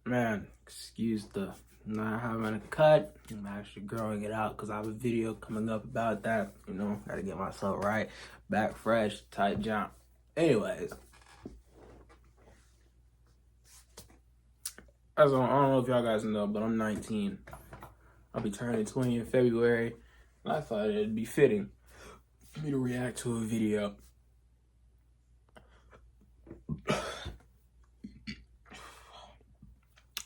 Man, excuse the not having a cut. I'm actually growing it out because I have a video coming up about that. You know, gotta get myself right. Back fresh, tight jump. Anyways. I don't know if y'all guys know, but I'm 19. I'll be turning 20 in February. And I thought it'd be fitting for me to react to a video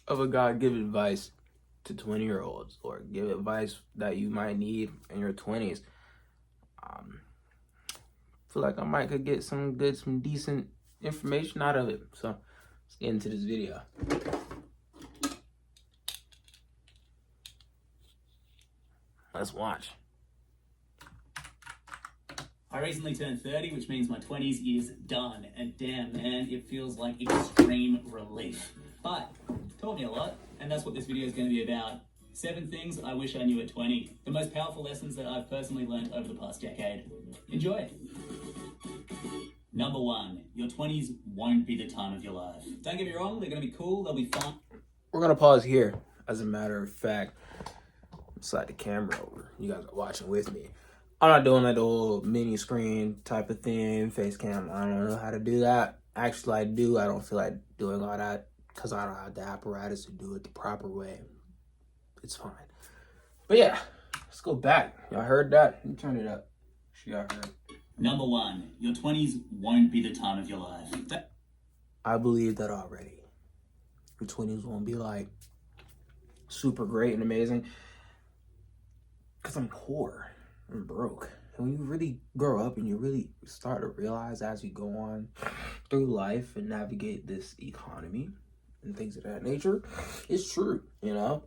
of a guy give advice to 20-year-olds or give advice that you might need in your 20s. Feel like I might could get some decent information out of it. So let's get into this video. Let's watch. I recently turned 30, which means my 20s is done. And damn, man, it feels like extreme relief. But taught me a lot, and that's what this video is going to be about. 7 things I wish I knew at 20. The most powerful lessons that I've personally learned over the past decade. Enjoy. Number 1, your 20s won't be the time of your life. Don't get me wrong, they're going to be cool, they'll be fun. We're going to pause here. As a matter of fact, slide the camera over. You guys are watching with me. I'm not doing like the whole mini screen type of thing, face cam. I don't know how to do that. Actually, I do. I don't feel like doing all that because I don't have the apparatus to do it the proper way. It's fine. But yeah, let's go back. Y'all heard that? Let me turn it up. Y'all heard. Number 1, your 20s won't be the time of your life. I believe that already. Your 20s won't be like super great and amazing. Because I'm poor. I'm broke. And when you really grow up and you really start to realize as you go on through life and navigate this economy and things of that nature, it's true, you know?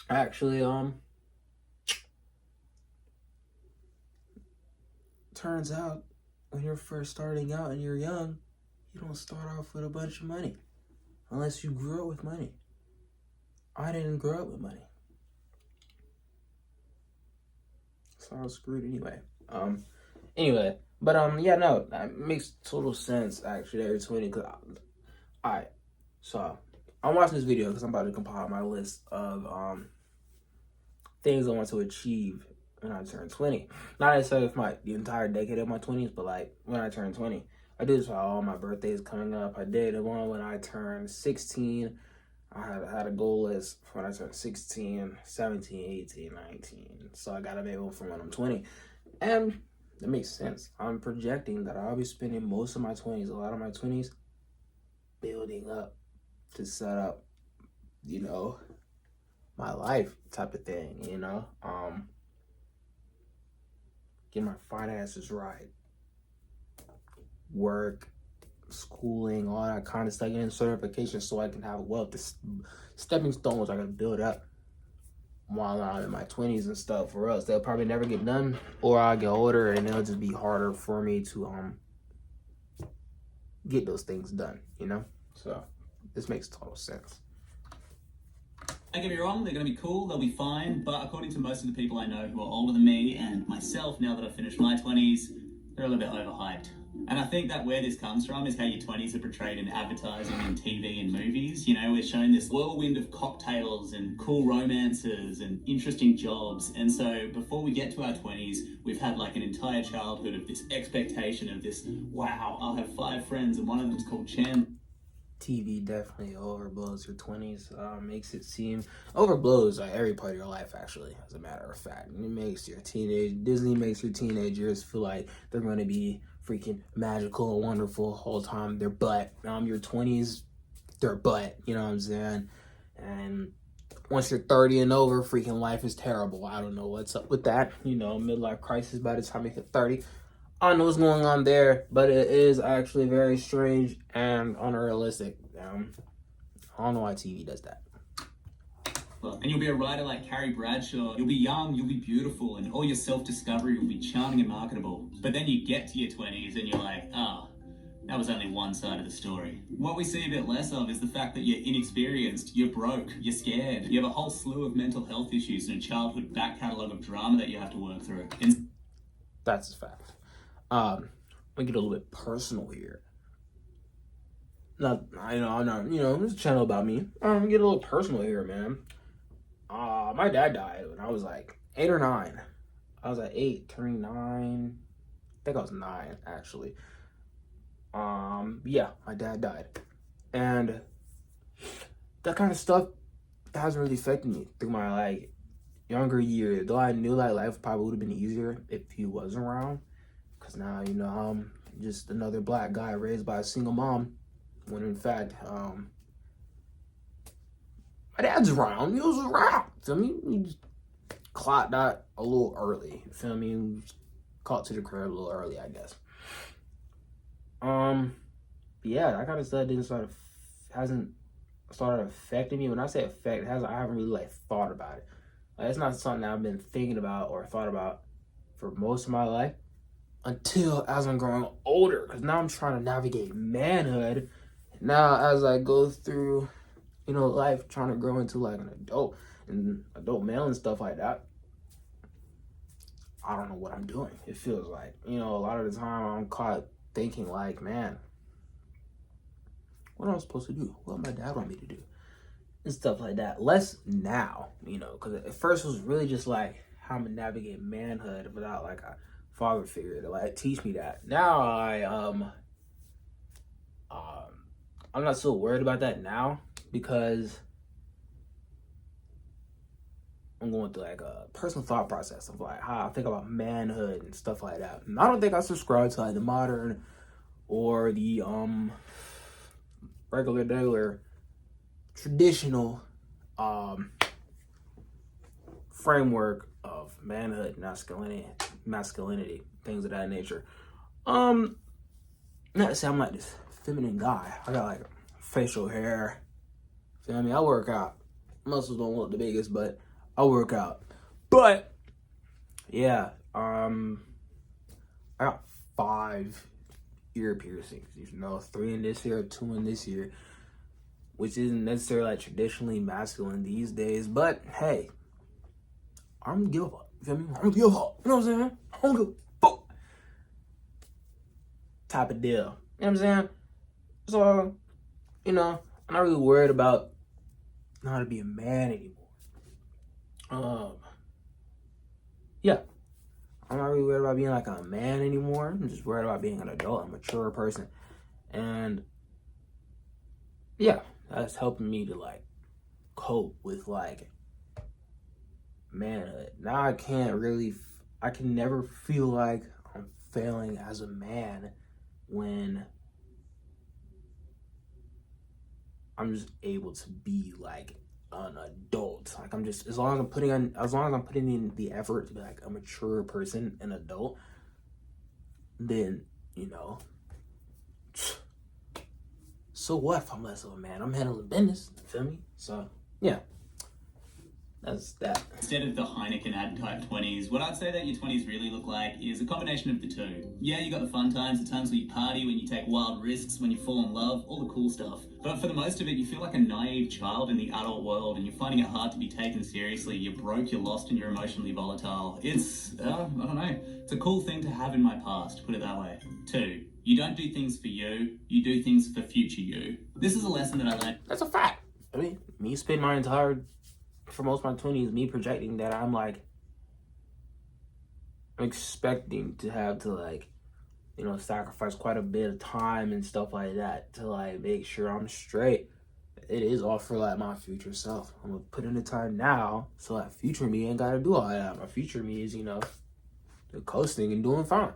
Actually, turns out when you're first starting out and you're young, you don't start off with a bunch of money unless you grew up with money. I didn't grow up with money. So I was screwed anyway. Yeah, no, that makes total sense actually. Every 20, cause alright, so I'm watching this video because I'm about to compile my list of things I want to achieve when I turn 20. Not necessarily for the entire decade of my 20s, but like when I turn 20. I do this for all my birthdays coming up. I did one when I turned 16. I had a goal list for when I turned 16, 17, 18, 19. So I got to make one for when I'm 20. And that makes sense. I'm projecting that I'll be spending most of my 20s, a lot of my 20s, building up to set up, you know, my life type of thing, you know. Get my finances right. Work, schooling, all that kind of stuff, getting certifications so I can have wealth. The stepping stones I can build up while I'm in my 20s and stuff, or else they'll probably never get done, or I'll get older and it'll just be harder for me to get those things done, you know? So this makes total sense. Don't get me wrong, they're going to be cool, they'll be fine, but according to most of the people I know who are older than me and myself, now that I've finished my 20s, they're a little bit overhyped. And I think that where this comes from is how your 20s are portrayed in advertising and TV and movies. You know, we're shown this whirlwind of cocktails and cool romances and interesting jobs. And so before we get to our 20s, we've had like an entire childhood of this expectation of this, wow, I'll have 5 friends and one of them's called Chandler. TV definitely overblows your 20s. Makes it seem overblows like every part of your life, actually, as a matter of fact. It makes your Disney makes your teenagers feel like they're going to be freaking magical and wonderful the whole time. They're butt. Your 20s, they're butt. You know what I'm saying? And once you're 30 and over, freaking life is terrible. I don't know what's up with that. You know, midlife crisis by the time you hit 30. I don't know what's going on there, but it is actually very strange and unrealistic. I don't know why TV does that. And you'll be a writer like Carrie Bradshaw. You'll be young, you'll be beautiful, and all your self-discovery will be charming and marketable. But then you get to your 20s and you're like, oh, that was only one side of the story. What we see a bit less of is the fact that you're inexperienced, you're broke, you're scared. You have a whole slew of mental health issues and a childhood back catalogue of drama that you have to work through. That's a fact. Let me get a little bit personal here. not, I'm not, this channel about me. Get a little personal here, man. My dad died when I was like 8 or 9. I was like 8, turning 9. I think I was 9 actually. Yeah, my dad died, and that kind of stuff hasn't really affected me through my like younger years. Though I knew like life probably would have been easier if he wasn't around, because now I'm just another black guy raised by a single mom. When in fact, my dad's around. He was around. Feel me? He just clocked out a little early. Feel me? He was caught to the crib a little early, I guess. Yeah, that kind of stuff hasn't started affecting me. When I say affect, I haven't really like thought about it. Like, it's not something that I've been thinking about or thought about for most of my life until as I'm growing older. Because now I'm trying to navigate manhood. Now as I go through, life, trying to grow into like an adult male and stuff like that, I don't know what I'm doing. It feels like, a lot of the time I'm caught thinking like, man, what am I supposed to do? What my dad want me to do? And stuff like that. Less now, because at first it was really just like how I'm gonna navigate manhood without like a father figure to like teach me that. Now I'm not so worried about that now, because I'm going through like a personal thought process of like how I think about manhood and stuff like that. And I don't think I subscribe to like the modern or the regular traditional framework of manhood, masculinity, things of that nature. Not to say I'm like this feminine guy. I got like facial hair. Feel me? I work out. Muscles don't look the biggest, but I work out. But yeah, I got 5 ear piercings. 3 in this year, 2 in this year, which isn't necessarily like traditionally masculine these days. But hey, I don't give a fuck. You feel me? I don't give a fuck. You know what I'm saying? I don't give a fuck. Type of deal. You know what I'm saying? So, I'm not really worried about how to be a man anymore. Yeah. I'm not really worried about being like a man anymore. I'm just worried about being an adult, a mature person. And yeah, that's helping me to like cope with like manhood. Now I can never feel like I'm failing as a man when I'm just able to be like an adult. Like I'm just, as long as I'm putting in the effort to be like a mature person, an adult, then so what if I'm less of a man? I'm handling business. You feel me? So yeah. That's that. Instead of the Heineken ad type 20s, what I'd say that your 20s really look like is a combination of the two. Yeah, you got the fun times, the times where you party, when you take wild risks, when you fall in love, all the cool stuff. But for the most of it, you feel like a naive child in the adult world, and you're finding it hard to be taken seriously. You're broke, you're lost, and you're emotionally volatile. It's, I don't know, it's a cool thing to have in my past, put it that way. 2, you don't do things for you do things for future you. This is a lesson that I learned. That's a fact. I mean, me spend my entire, for most of my 20s, me projecting that I'm like expecting to have to like, sacrifice quite a bit of time and stuff like that to like make sure I'm straight. It is all for like my future self. I'm gonna put in the time now so that future me ain't gotta do all that. My future me is, coasting and doing fine.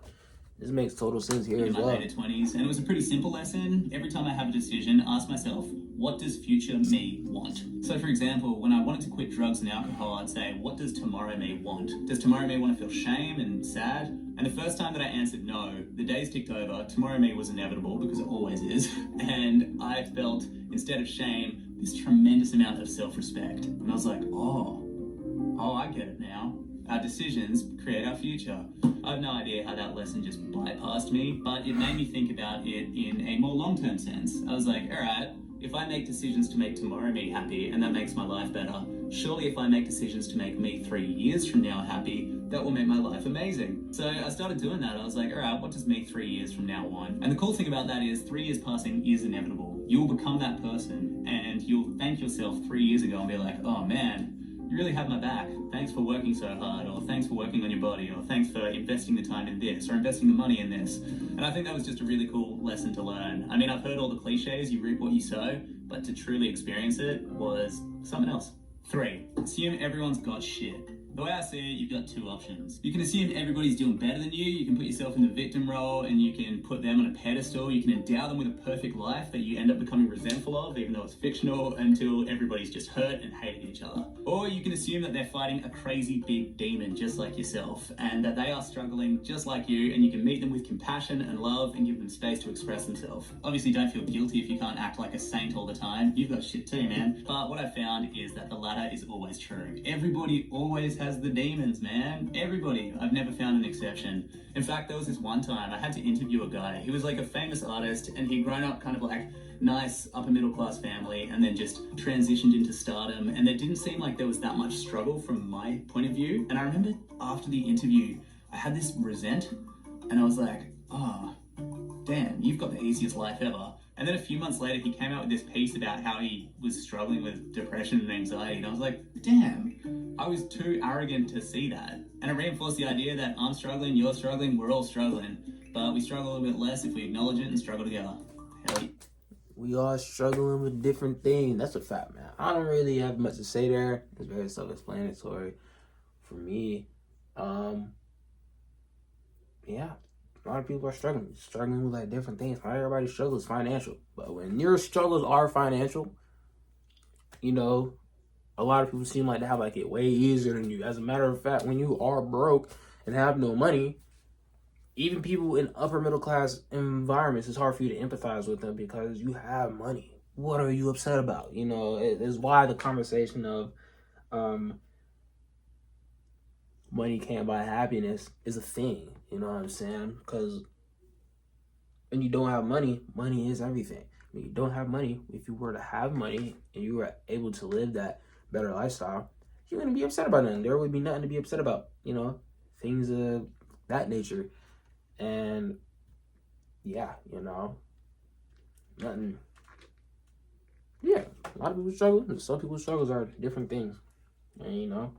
This makes total sense here as well. In my later 20s, and it was a pretty simple lesson. Every time I have a decision, ask myself, what does future me want? So for example, when I wanted to quit drugs and alcohol, I'd say, what does tomorrow me want? Does tomorrow me want to feel shame and sad? And the first time that I answered no, the days ticked over, tomorrow me was inevitable, because it always is. And I felt, instead of shame, this tremendous amount of self-respect. And I was like, oh, I get it now. Our decisions create our future. I have no idea how that lesson just bypassed me, but it made me think about it in a more long-term sense. I was like, all right, if I make decisions to make tomorrow me happy and that makes my life better, surely if I make decisions to make me 3 years from now happy, that will make my life amazing. So I started doing that. I was like, all right, what does me 3 years from now want? And the cool thing about that is 3 years passing is inevitable. you'll become that person and you'll thank yourself 3 years ago and be like, oh man, you really had my back. Thanks for working so hard, or thanks for working on your body, or thanks for investing the time in this, or investing the money in this. And I think that was just a really cool lesson to learn. I mean, I've heard all the cliches, you reap what you sow, but to truly experience it was something else. 3, assume everyone's got shit. The way I see it, you've got 2 options. You can assume everybody's doing better than you. You can put yourself in the victim role and you can put them on a pedestal. You can endow them with a perfect life that you end up becoming resentful of, even though it's fictional, until everybody's just hurt and hating each other. Or you can assume that they're fighting a crazy big demon just like yourself, and that they are struggling just like you, and you can meet them with compassion and love and give them space to express themselves. Obviously, don't feel guilty if you can't act like a saint all the time. You've got shit too, man. But what I found is that the latter is always true. Everybody always has the demons, man. Everybody. I've never found an exception. In fact, there was this one time I had to interview a guy. He was like a famous artist, and he'd grown up kind of like nice upper middle class family and then just transitioned into stardom, and it didn't seem like there was that much struggle from my point of view. And I remember after the interview I had this resent, and I was like, oh damn, you've got the easiest life ever. And then a few months later he came out with this piece about how he was struggling with depression and anxiety, and I was like, damn, I was too arrogant to see that. And it reinforced the idea that I'm struggling, you're struggling, we're all struggling, but we struggle a little bit less if we acknowledge it and struggle together. Hell yeah. We all struggling with different things. That's a fact, man. I don't really have much to say there. It's very self-explanatory for me. Yeah, a lot of people are struggling with like different things. Not everybody's struggle is financial, but when your struggles are financial, you know, a lot of people seem like they have like it way easier than you. As a matter of fact, when you are broke and have no money, even people in upper middle class environments, it's hard for you to empathize with them because you have money. What are you upset about? You know, it is why the conversation of money can't buy happiness is a thing. You know what I'm saying? Because when you don't have money, money is everything. When you don't have money, if you were to have money and you were able to live that better lifestyle, you're going to be upset about nothing. There would be nothing to be upset about, you know, things of that nature. And yeah, you know, nothing. Yeah, a lot of people struggle. Some people's struggles are different things. And you know,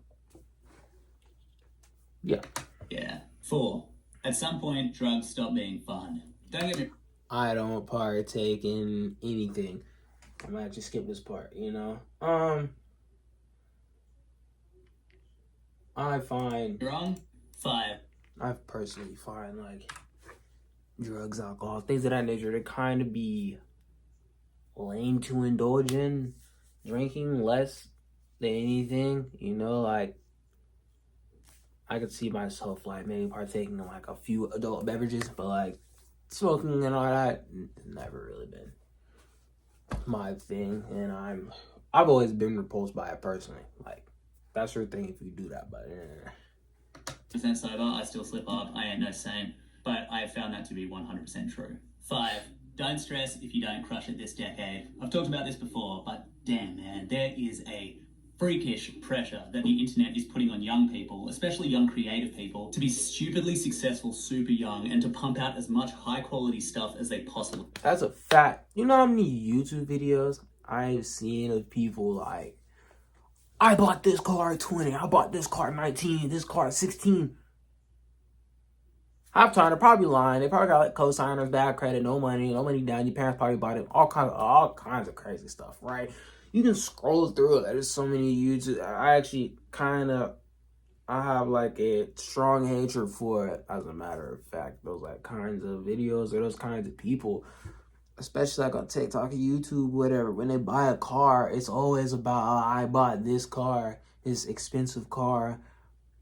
yeah. Yeah. 4, at some point, drugs stop being fun. Don't get me. I don't partake in anything. I might just skip this part, you know. I find Wrong. 5. I personally find like drugs, alcohol, things of that nature to kind of be lame to indulge in. Drinking less than anything, you know, like I could see myself like maybe partaking in like a few adult beverages, but like smoking and all that never really been my thing. And I've always been repulsed by it personally. Like that's your thing if you do that, but percent sober, I still slip up. I ain't no saint, but I have found that to be 100% true. 5, don't stress if you don't crush it this decade. I've talked about this before, but damn man, there is a freakish pressure that the internet is putting on young people, especially young creative people, to be stupidly successful super young and to pump out as much high quality stuff as they possibly. that's a fact. You know how many YouTube videos I've seen of people like, I bought this car at 20, I bought this car at 19, this car at 16. Half time, they're probably lying. They probably got like co-signers, bad credit, no money down. Your parents probably bought it, all kinds of crazy stuff, right? You can scroll through it. There's so many YouTube. I have like a strong hatred for it. As a matter of fact, those like kinds of videos or those kinds of people, especially like on TikTok, YouTube, whatever. When they buy a car, it's always about, I bought this car, this expensive car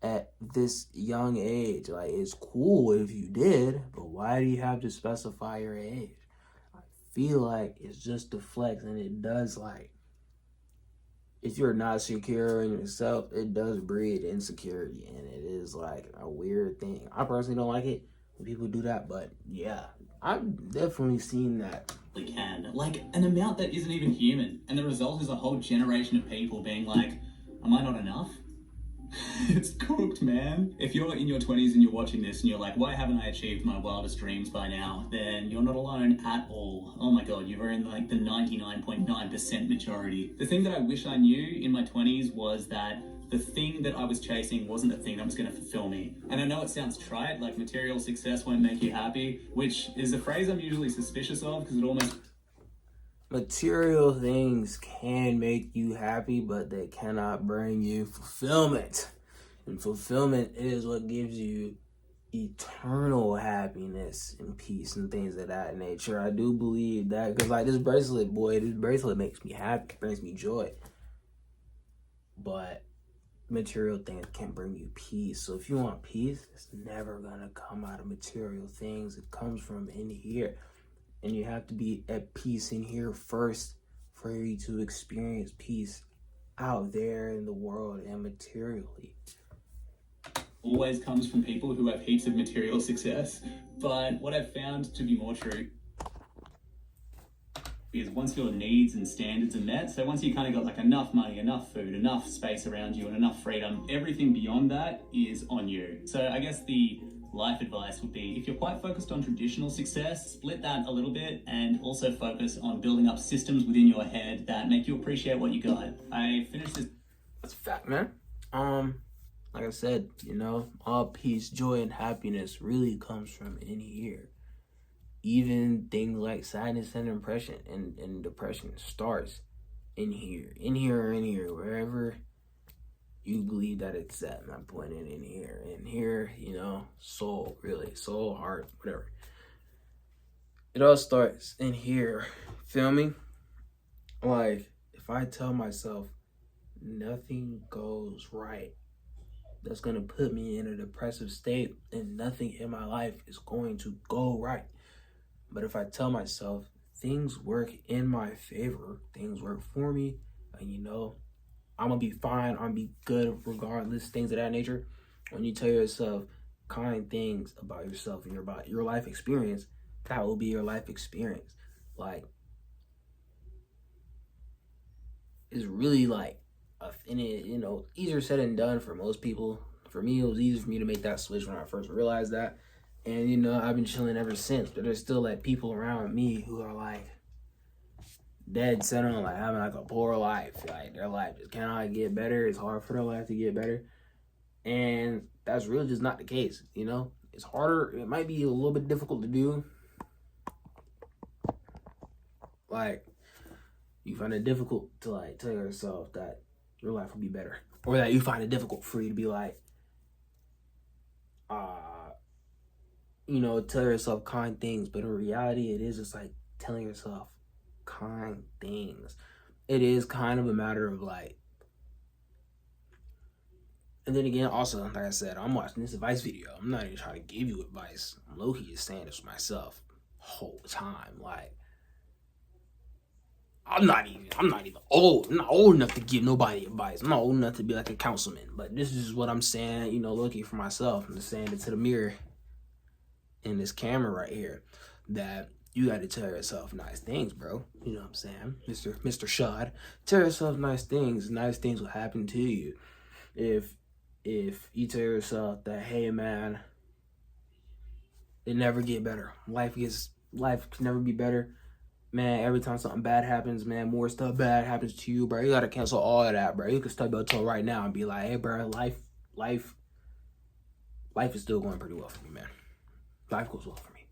at this young age. Like, it's cool if you did, but why do you have to specify your age? I feel like it's just a flex, and it does, like, if you're not secure in yourself, it does breed insecurity, and it is like a weird thing. I personally don't like it when people do that, but yeah, I've definitely seen that. We can, like, an amount that isn't even human, and the result is a whole generation of people being like, am I not enough? It's cooked, man. If you're in your 20s and you're watching this and you're like, why haven't I achieved my wildest dreams by now? Then you're not alone at all. Oh my god, you're in like the 99.9% majority. The thing that I wish I knew in my 20s was that the thing that I was chasing wasn't the thing that was going to fulfill me. And I know it sounds trite, like material success won't make you happy, which is a phrase I'm usually suspicious of because it almost... Material things can make you happy, but they cannot bring you fulfillment. And fulfillment is what gives you eternal happiness and peace and things of that nature. I do believe that, because like this bracelet, boy, this bracelet makes me happy, brings me joy. But material things can't bring you peace. So if you want peace, it's never gonna come out of material things. It comes from in here. And you have to be at peace in here first for you to experience peace out there in the world and materially. Always comes from people who have heaps of material success. But what I've found to be more true is once your needs and standards are met, so once you kind of got like enough money, enough food, enough space around you, and enough freedom, everything beyond that is on you. So I guess the life advice would be, if you're quite focused on traditional success, split that a little bit and also focus on building up systems within your head that make you appreciate what you got. I finished this. That's a fact, man. Like I said, you know, all peace, joy, and happiness really comes from in here. Even things like sadness and depression starts in here, wherever you believe that it's at. I'm pointing in here, you know, soul, really, soul, heart, whatever. It all starts in here. Feel me? Like, if I tell myself nothing goes right, that's gonna put me in a depressive state, and nothing in my life is going to go right. But if I tell myself things work in my favor, things work for me, and you know, I'm gonna be fine, I'm gonna be good regardless, things of that nature. When you tell yourself kind things about yourself and about your life experience, that will be your life experience. Like, it's really like, and it, you know, easier said than done for most people. For me, it was easy for me to make that switch when I first realized that. And, you know, I've been chilling ever since. But there's still, like, people around me who are, like, dead set on, like, having, like, a poor life. Like, their life just cannot get better. It's hard for their life to get better. And that's really just not the case, you know? It's harder. It might be a little bit difficult to do. Like, you find it difficult to, like, tell yourself that your life will be better. Or that you find it difficult for you to be, like, you know, tell yourself kind things, but in reality, it is just like telling yourself kind things. It is kind of a matter of like, and then again, also, like I said, I'm watching this advice video. I'm not even trying to give you advice. I'm low-key just saying this for myself the whole time. Like, I'm not even old. I'm not old enough to give nobody advice. I'm not old enough to be like a councilman. But this is what I'm saying, you know, looking for myself. I'm just saying it to the mirror in this camera right here, that you got to tell yourself nice things, bro. You know what I'm saying? Mr. Shaud, tell yourself nice things. Nice things will happen to you. If you tell yourself that, hey man, it never get better. Life can never be better. Man, every time something bad happens, man, more stuff bad happens to you, bro. You gotta cancel all of that, bro. You can stub your toe right now and be like, hey bro, life is still going pretty well for me, man. Life goes well for me.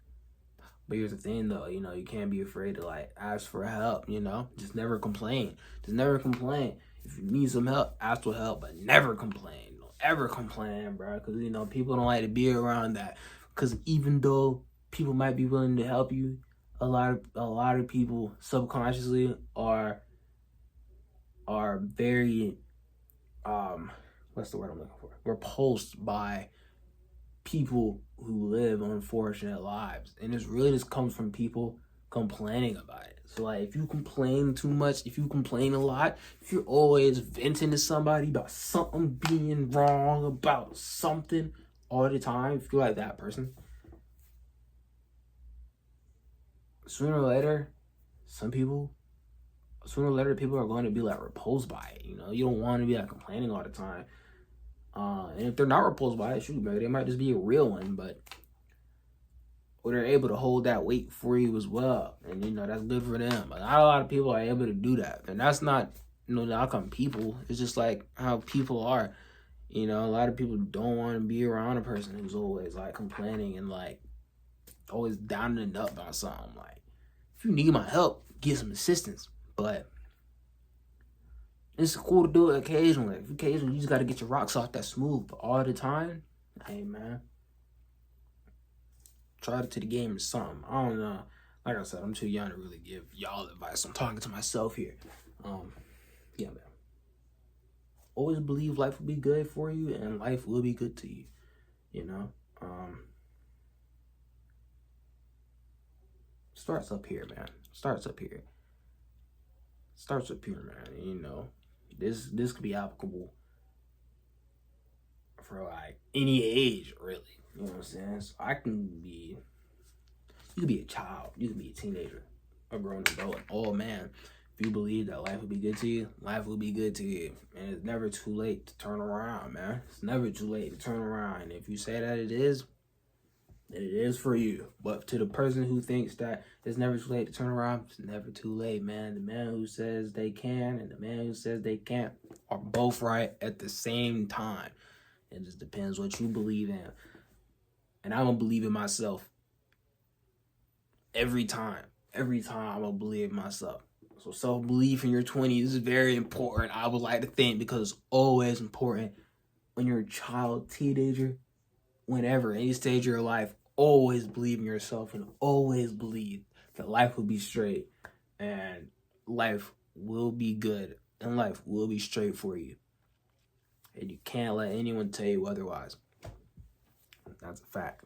But here's the thing though, you know, you can't be afraid to like ask for help, you know? Just never complain. Just never complain. If you need some help, ask for help, but never complain. Don't ever complain, bro. Because, you know, people don't like to be around that. Because even though people might be willing to help you, a lot of people subconsciously are very, what's the word I'm looking for? Repulsed by people who live unfortunate lives. And this really just comes from people complaining about it. So like, if you complain too much, if you complain a lot, if you're always venting to somebody about something being wrong, about something all the time, if you're like that person, sooner or later people are going to be like repulsed by it. You know, you don't want to be like complaining all the time. And if they're not repulsed by it, shoot, maybe they might just be a real one, but or they're able to hold that weight for you as well. And, you know, that's good for them. But not a lot of people are able to do that. And that's not, you know, knock on people. It's just like how people are. You know, a lot of people don't want to be around a person who's always, like, complaining and, like, always down and up about something. Like, if you need my help, get some assistance. But it's cool to do it occasionally. Occasionally, you just got to get your rocks off that smooth. But all the time, hey, man. Try it to the game or something. I don't know. Like I said, I'm too young to really give y'all advice. I'm talking to myself here. Yeah, man. Always believe life will be good for you and life will be good to you. You know? Starts up here, man. Starts up here. Starts up here, man. You know, this could be applicable for like any age, really. You know what I'm saying? So you could be a child, you could be a teenager, a grown adult, an old man. If you believe that life will be good to you, life will be good to you. And it's never too late to turn around, man. It's never too late to turn around. And if you say that it is, then it is for you. But to the person who thinks that it's never too late to turn around, it's never too late, man. The man who says they can and the man who says they can't are both right at the same time. It just depends what you believe in. And I'm going to believe in myself every time. Every time I'm going to believe in myself. So self-belief in your 20s is very important, I would like to think, because it's always important when you're a child, teenager, whenever, any stage of your life, always believe in yourself and always believe that life will be straight and life will be good and life will be straight for you. And you can't let anyone tell you otherwise. That's a fact.